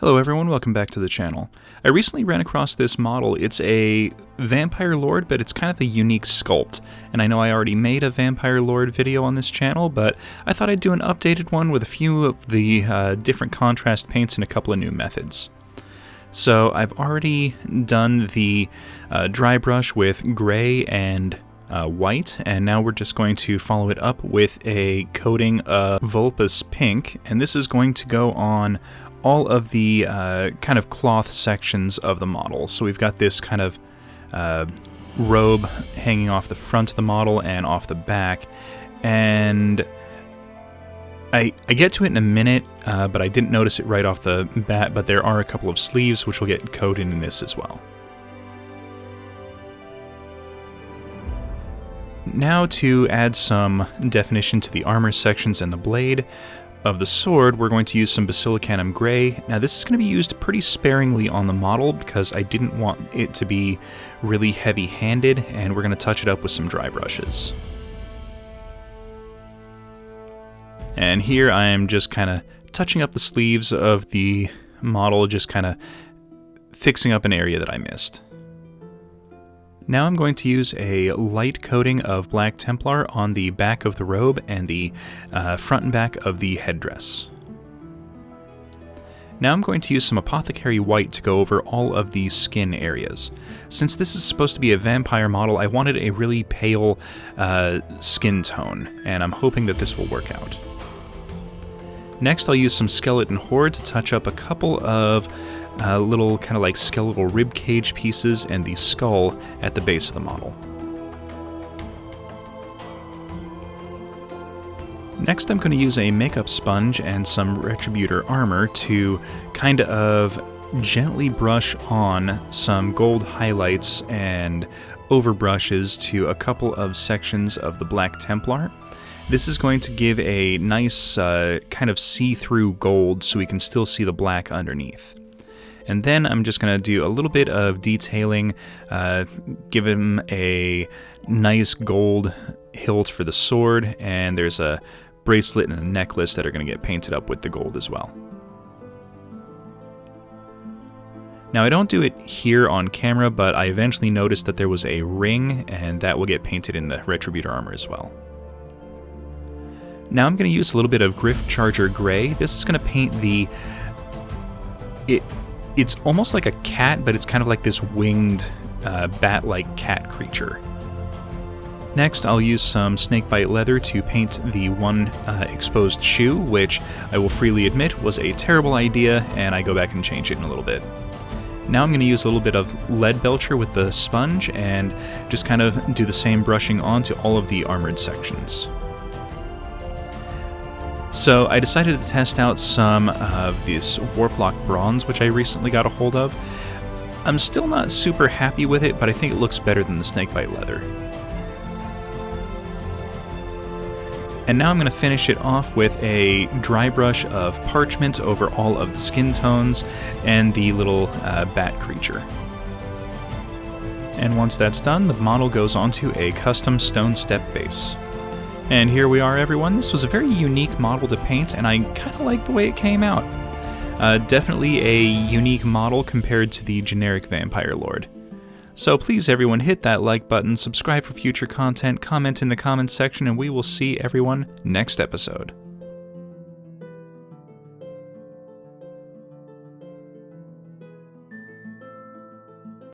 Hello everyone, welcome back to the channel. I recently ran across this model. It's a Vampire Lord, but it's kind of a unique sculpt. And I know I already made a Vampire Lord video on this channel, but I thought I'd do an updated one with a few of the different contrast paints and a couple of new methods. So I've already done the dry brush with gray and white, and now we're just going to follow it up with a coating of Vulpus Pink, and this is going to go on all of the kind of cloth sections of the model. So we've got this kind of robe hanging off the front of the model and off the back, and I get to it in a minute, but I didn't notice it right off the bat, but there are a couple of sleeves which will get coated in this as well. Now to add some definition to the armor sections and the blade of the sword, we're going to use some Basilicanum Gray. Now this is going to be used pretty sparingly on the model because I didn't want it to be really heavy-handed, and we're going to touch it up with some dry brushes. And here I am just kind of touching up the sleeves of the model, just kind of fixing up an area that I missed. Now I'm going to use a light coating of Black Templar on the back of the robe and the front and back of the headdress. Now I'm going to use some Apothecary White to go over all of the skin areas. Since this is supposed to be a vampire model, I wanted a really pale skin tone, and I'm hoping that this will work out. Next I'll use some Skeleton Horde to touch up a couple of little kind of like skeletal rib cage pieces and the skull at the base of the model. Next I'm going to use a makeup sponge and some Retributor armor to kind of gently brush on some gold highlights and overbrushes to a couple of sections of the Black Templar. This is going to give a nice kind of see-through gold so we can still see the black underneath. And then I'm just going to do a little bit of detailing, give him a nice gold hilt for the sword, and there's a bracelet and a necklace that are going to get painted up with the gold as well. Now I don't do it here on camera, but I eventually noticed that there was a ring, and that will get painted in the Retributor armor as well. Now I'm going to use a little bit of Griff Charger Gray. This is going to paint the... It's almost like a cat, but it's kind of like this winged, bat-like cat creature. Next, I'll use some Snakebite leather to paint the one exposed shoe, which I will freely admit was a terrible idea, and I go back and change it in a little bit. Now I'm going to use a little bit of Lead Belcher with the sponge and just kind of do the same brushing onto all of the armored sections. So I decided to test out some of this Warplock Bronze, which I recently got a hold of. I'm still not super happy with it, but I think it looks better than the Snakebite leather. And now I'm going to finish it off with a dry brush of Parchment over all of the skin tones and the little bat creature. And once that's done, the model goes onto a custom stone step base. And here we are, everyone. This was a very unique model to paint, and I kind of like the way it came out. Definitely a unique model compared to the generic Vampire Lord. So please, everyone, hit that like button, subscribe for future content, comment in the comments section, and we will see everyone next episode.